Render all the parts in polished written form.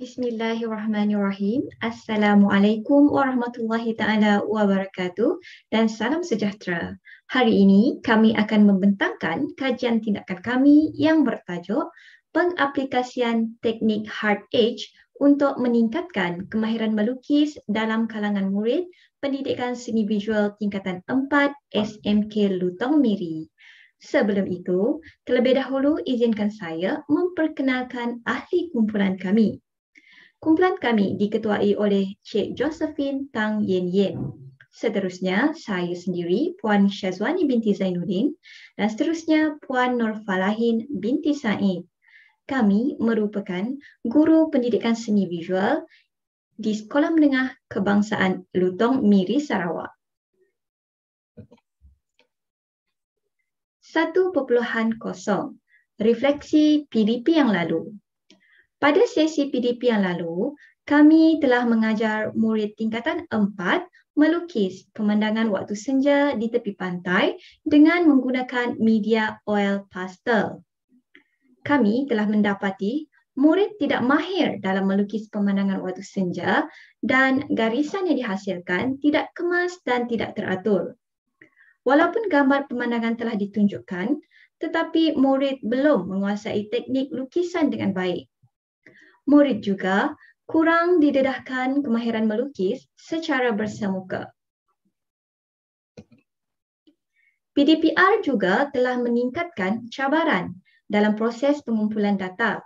Bismillahirrahmanirrahim. Assalamualaikum warahmatullahi taala wabarakatuh dan salam sejahtera. Hari ini kami akan membentangkan kajian tindakan kami yang bertajuk Pengaplikasian Teknik Hard Edge untuk meningkatkan kemahiran melukis dalam kalangan murid Pendidikan Seni Visual Tingkatan 4 SMK Lutong Miri. Sebelum itu, terlebih dahulu izinkan saya memperkenalkan ahli kumpulan kami. Kumpulan kami diketuai oleh Cik Josephine Tang Yen Yen. Seterusnya, saya sendiri, Puan Syazwani binti Zainuddin dan seterusnya Puan Nur Falahin binti Said. Kami merupakan guru pendidikan seni visual di Sekolah Menengah Kebangsaan Lutong Miri, Sarawak. 1.0 Refleksi PDP yang lalu. Pada sesi PDP yang lalu, kami telah mengajar murid tingkatan 4 melukis pemandangan waktu senja di tepi pantai dengan menggunakan media oil pastel. Kami telah mendapati murid tidak mahir dalam melukis pemandangan waktu senja dan garisan yang dihasilkan tidak kemas dan tidak teratur. Walaupun gambar pemandangan telah ditunjukkan, tetapi murid belum menguasai teknik lukisan dengan baik. Murid juga kurang didedahkan kemahiran melukis secara bersemuka. PDPR juga telah meningkatkan cabaran dalam proses pengumpulan data.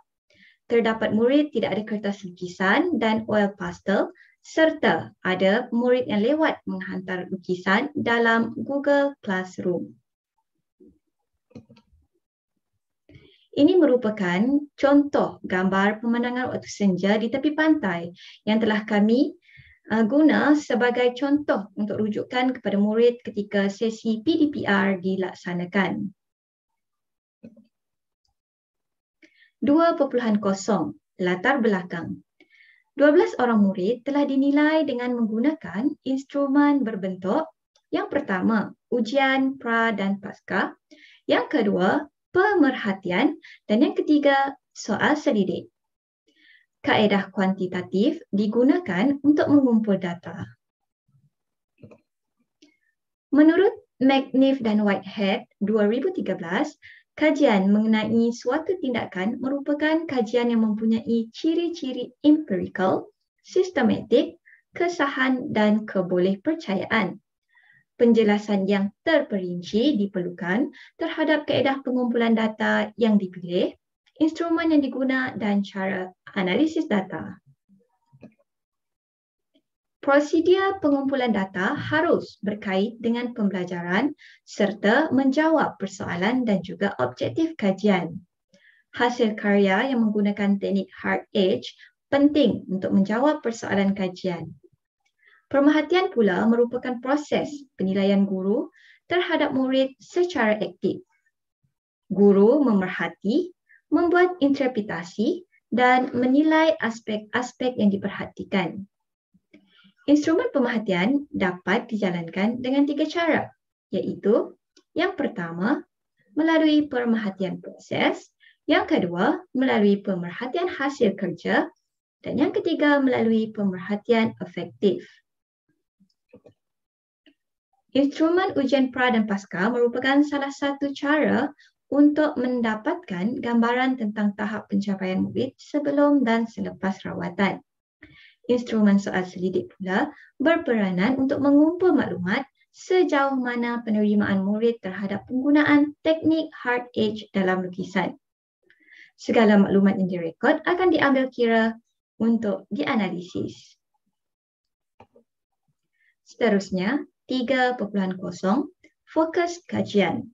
Terdapat murid tidak ada kertas lukisan dan oil pastel serta ada murid yang lewat menghantar lukisan dalam Google Classroom. Ini merupakan contoh gambar pemandangan waktu senja di tepi pantai yang telah kami guna sebagai contoh untuk rujukan kepada murid ketika sesi PDPR dilaksanakan. 2.0 Latar belakang. 12 orang murid telah dinilai dengan menggunakan instrumen berbentuk yang pertama, ujian pra dan pasca, yang kedua, pemerhatian dan yang ketiga, soal selidik. Kaedah kuantitatif digunakan untuk mengumpul data. Menurut McNiff dan Whitehead 2013, kajian mengenai suatu tindakan merupakan kajian yang mempunyai ciri-ciri empirical, sistematik, kesahan dan kebolehpercayaan. Penjelasan yang terperinci diperlukan terhadap kaedah pengumpulan data yang dipilih, instrumen yang diguna dan cara analisis data. Prosedur pengumpulan data harus berkait dengan pembelajaran serta menjawab persoalan dan juga objektif kajian. Hasil karya yang menggunakan teknik hard edge penting untuk menjawab persoalan kajian. Pemerhatian pula merupakan proses penilaian guru terhadap murid secara aktif. Guru memerhati, membuat interpretasi dan menilai aspek-aspek yang diperhatikan. Instrumen pemerhatian dapat dijalankan dengan 3 cara, iaitu yang pertama, melalui pemerhatian proses, yang kedua, melalui pemerhatian hasil kerja, dan yang ketiga, melalui pemerhatian efektif. Instrumen ujian pra dan pasca merupakan salah satu cara untuk mendapatkan gambaran tentang tahap pencapaian murid sebelum dan selepas rawatan. Instrumen soal selidik pula berperanan untuk mengumpul maklumat sejauh mana penerimaan murid terhadap penggunaan teknik hard edge dalam lukisan. Segala maklumat yang direkod akan diambil kira untuk dianalisis. Seterusnya, 3.0 Fokus kajian.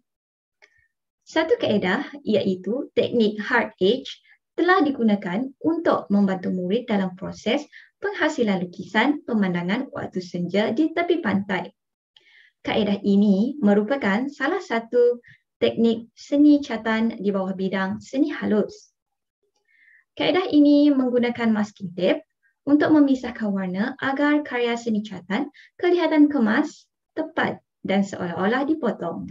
Satu kaedah iaitu teknik hard edge telah digunakan untuk membantu murid dalam proses penghasilan lukisan pemandangan waktu senja di tepi pantai. Kaedah ini merupakan salah satu teknik seni catan di bawah bidang seni halus. Kaedah ini menggunakan masking tape untuk memisahkan warna agar karya seni catan kelihatan kemas, tepat dan seolah-olah dipotong.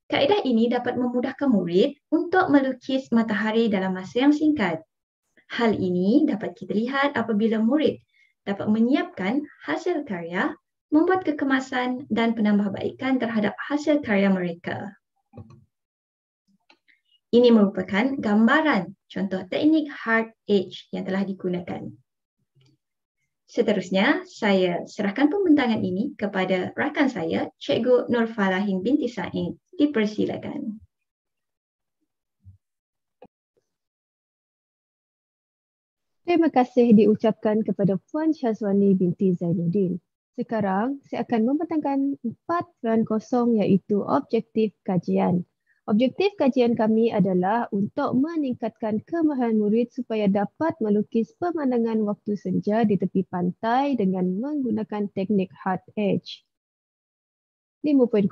Kaedah ini dapat memudahkan murid untuk melukis matahari dalam masa yang singkat. Hal ini dapat kita lihat apabila murid dapat menyiapkan hasil karya, membuat kekemasan dan penambahbaikan terhadap hasil karya mereka. Ini merupakan gambaran contoh teknik hard edge yang telah digunakan. Seterusnya, saya serahkan pembentangan ini kepada rakan saya, Cikgu Nur Falahin binti Said. Dipersilakan. Terima kasih diucapkan kepada Puan Syazwani binti Zainuddin. Sekarang, saya akan membentangkan 4.0 iaitu objektif kajian. Objektif kajian kami adalah untuk meningkatkan kemahiran murid supaya dapat melukis pemandangan waktu senja di tepi pantai dengan menggunakan teknik hard edge. 5.0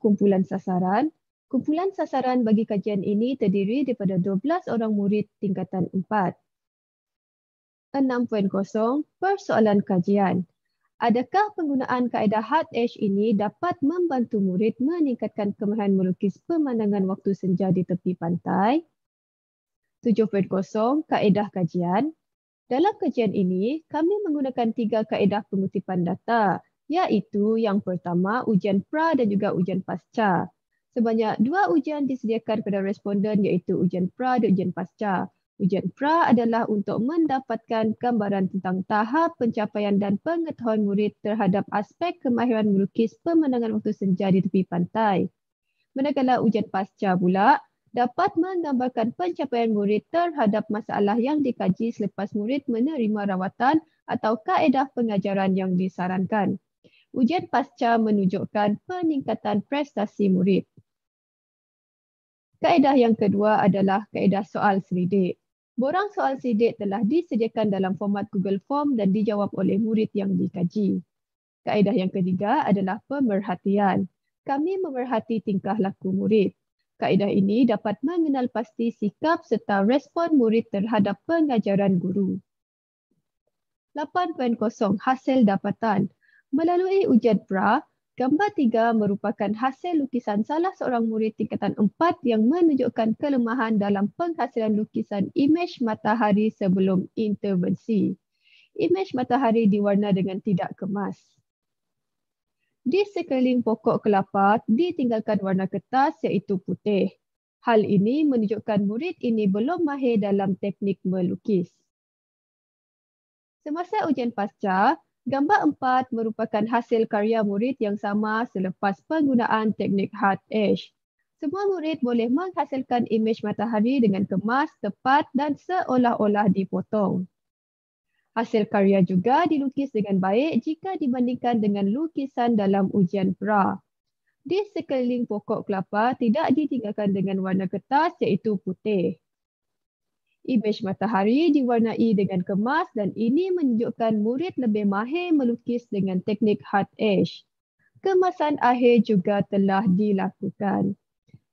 kumpulan sasaran. Kumpulan sasaran bagi kajian ini terdiri daripada 12 orang murid tingkatan 4. 6.0 persoalan kajian. Adakah penggunaan kaedah hard edge ini dapat membantu murid meningkatkan kemahiran melukis pemandangan waktu senja di tepi pantai? 7.0 kaedah kajian. Dalam kajian ini, kami menggunakan 3 kaedah pengutipan data, iaitu yang pertama ujian pra dan juga ujian pasca. Sebanyak 2 ujian disediakan kepada responden iaitu ujian pra dan ujian pasca. Ujian pra adalah untuk mendapatkan gambaran tentang tahap pencapaian dan pengetahuan murid terhadap aspek kemahiran melukis pemandangan waktu senja di tepi pantai. Manakala ujian pasca pula dapat menggambarkan pencapaian murid terhadap masalah yang dikaji selepas murid menerima rawatan atau kaedah pengajaran yang disarankan. Ujian pasca menunjukkan peningkatan prestasi murid. Kaedah yang kedua adalah kaedah soal selidik. Borang soal selidik telah disediakan dalam format Google Form dan dijawab oleh murid yang dikaji. Kaedah yang ketiga adalah pemerhatian. Kami memerhati tingkah laku murid. Kaedah ini dapat mengenal pasti sikap serta respon murid terhadap pengajaran guru. 8.0 hasil dapatan. Melalui ujian pra, gambar 3 merupakan hasil lukisan salah seorang murid tingkatan 4 yang menunjukkan kelemahan dalam penghasilan lukisan imej matahari sebelum intervensi. Imej matahari diwarna dengan tidak kemas. Di sekeliling pokok kelapa ditinggalkan warna kertas iaitu putih. Hal ini menunjukkan murid ini belum mahir dalam teknik melukis. Semasa ujian pasca, gambar 4 merupakan hasil karya murid yang sama selepas penggunaan teknik hard edge. Semua murid boleh menghasilkan imej matahari dengan kemas, tepat dan seolah-olah dipotong. Hasil karya juga dilukis dengan baik jika dibandingkan dengan lukisan dalam ujian pra. Di sekeliling pokok kelapa tidak ditinggalkan dengan warna kertas iaitu putih. Imej matahari diwarnai dengan kemas dan ini menunjukkan murid lebih mahir melukis dengan teknik hard edge. Kemasan akhir juga telah dilakukan.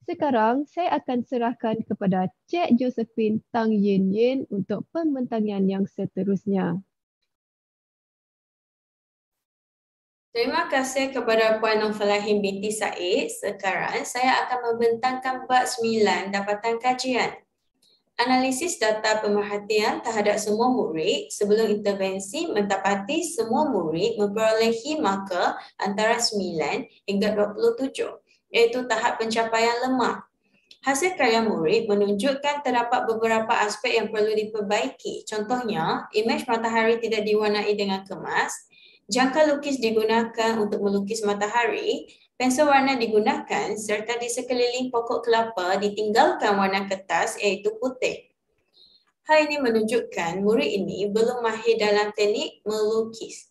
Sekarang saya akan serahkan kepada Cik Josephine Tang Yin Yin untuk pembentangan yang seterusnya. Terima kasih kepada Puan Nur Falahin binti Said. Sekarang saya akan membentangkan bab 9 dapatan kajian. Analisis data pemerhatian terhadap semua murid sebelum intervensi mendapati semua murid memperolehi markah antara 9 hingga 27, iaitu tahap pencapaian lemah. Hasil karya murid menunjukkan terdapat beberapa aspek yang perlu diperbaiki. Contohnya, imej matahari tidak diwarnai dengan kemas, jangka lukis digunakan untuk melukis matahari, pensel warna digunakan serta di sekeliling pokok kelapa ditinggalkan warna kertas iaitu putih. Hal ini menunjukkan murid ini belum mahir dalam teknik melukis.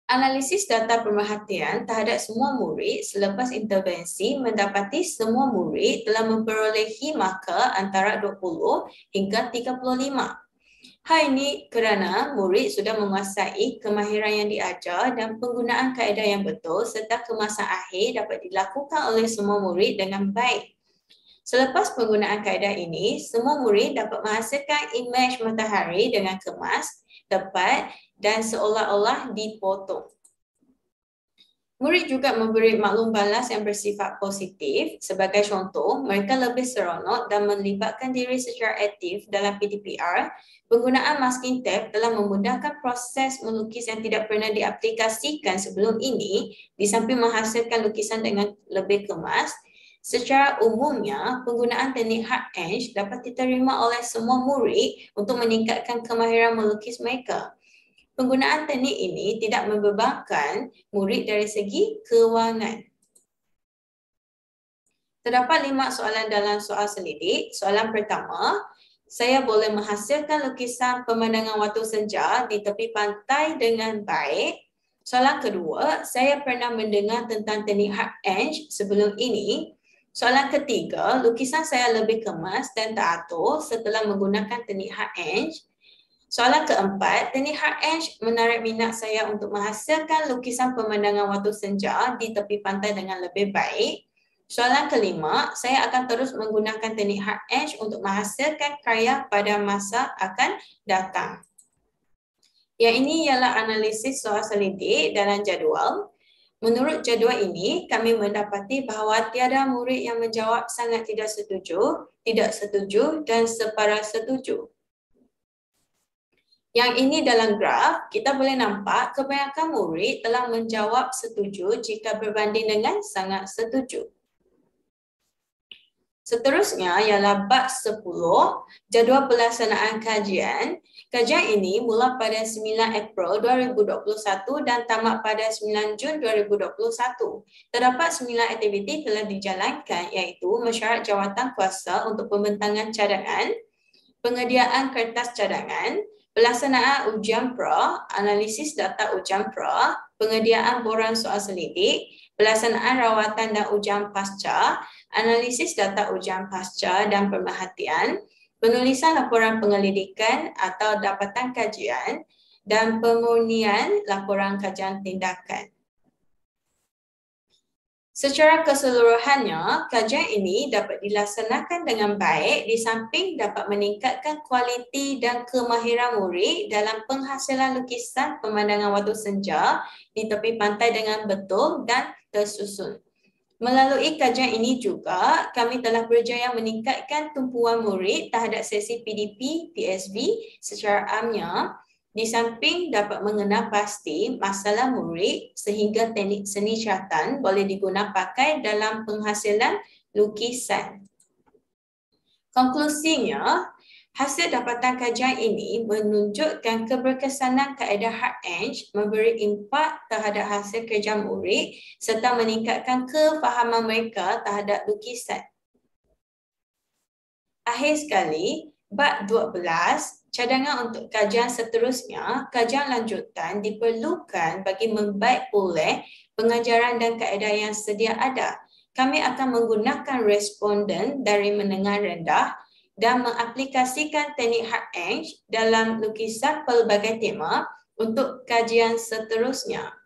Analisis data pemerhatian terhadap semua murid selepas intervensi mendapati semua murid telah memperolehi markah antara 20 hingga 35. Hal ini kerana murid sudah menguasai kemahiran yang diajar dan penggunaan kaedah yang betul serta kemasan akhir dapat dilakukan oleh semua murid dengan baik. Selepas penggunaan kaedah ini, semua murid dapat menghasilkan imej matahari dengan kemas, tepat dan seolah-olah dipotong. Murid juga memberi maklum balas yang bersifat positif. Sebagai contoh, mereka lebih seronok dan melibatkan diri secara aktif dalam PDPR. Penggunaan masking tape telah memudahkan proses melukis yang tidak pernah diaplikasikan sebelum ini di samping menghasilkan lukisan dengan lebih kemas. Secara umumnya, penggunaan teknik hard edge dapat diterima oleh semua murid untuk meningkatkan kemahiran melukis mereka. Penggunaan teknik ini tidak membebankan murid dari segi kewangan. Terdapat 5 soalan dalam soal selidik. Soalan pertama, saya boleh menghasilkan lukisan pemandangan waktu senja di tepi pantai dengan baik. Soalan kedua, saya pernah mendengar tentang teknik hard edge sebelum ini. Soalan ketiga, lukisan saya lebih kemas dan teratur setelah menggunakan teknik hard edge. Soalan keempat, teknik hard edge menarik minat saya untuk menghasilkan lukisan pemandangan waktu senja di tepi pantai dengan lebih baik. Soalan kelima, saya akan terus menggunakan teknik hard edge untuk menghasilkan karya pada masa akan datang. Yang ini ialah analisis soal selidik dalam jadual. Menurut jadual ini, kami mendapati bahawa tiada murid yang menjawab sangat tidak setuju dan separuh setuju. Yang ini dalam graf, kita boleh nampak kebanyakan murid telah menjawab setuju jika berbanding dengan sangat setuju. Seterusnya ialah bab 10, jadual pelaksanaan kajian. Kajian ini mula pada 9 April 2021 dan tamat pada 9 Jun 2021. Terdapat 9 aktiviti telah dijalankan iaitu mesyuarat jawatan kuasa untuk pembentangan cadangan, penyediaan kertas cadangan, pelaksanaan ujian pra, analisis data ujian pra, penyediaan borang soal selidik, pelaksanaan rawatan dan ujian pasca, analisis data ujian pasca dan pemerhatian, penulisan laporan penyelidikan atau dapatan kajian, dan pemurnian laporan kajian tindakan. Secara keseluruhannya, kajian ini dapat dilaksanakan dengan baik di samping dapat meningkatkan kualiti dan kemahiran murid dalam penghasilan lukisan pemandangan waktu senja di tepi pantai dengan betul dan tersusun. Melalui kajian ini juga, kami telah berjaya meningkatkan tumpuan murid terhadap sesi PDP, PSB secara amnya, di samping dapat mengenal pasti masalah murid sehingga teknik seni syaratan boleh digunakan pakai dalam penghasilan lukisan. Konklusinya, hasil dapatan kajian ini menunjukkan keberkesanan kaedah hard edge memberi impak terhadap hasil kerja murid serta meningkatkan kefahaman mereka terhadap lukisan. Akhir sekali, bab 12, cadangan untuk kajian seterusnya, kajian lanjutan diperlukan bagi membaik pulih pengajaran dan kaedah yang sedia ada. Kami akan menggunakan responden dari menengah rendah dan mengaplikasikan teknik hard edge dalam lukisan pelbagai tema untuk kajian seterusnya.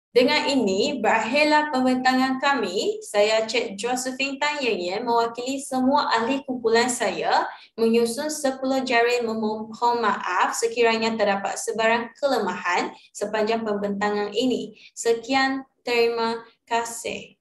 Dengan ini, berakhirlah pembentangan kami. Saya Cik Josephine Tan Ye mewakili semua ahli kumpulan saya menyusun 10 jari memohon maaf sekiranya terdapat sebarang kelemahan sepanjang pembentangan ini. Sekian, terima kasih.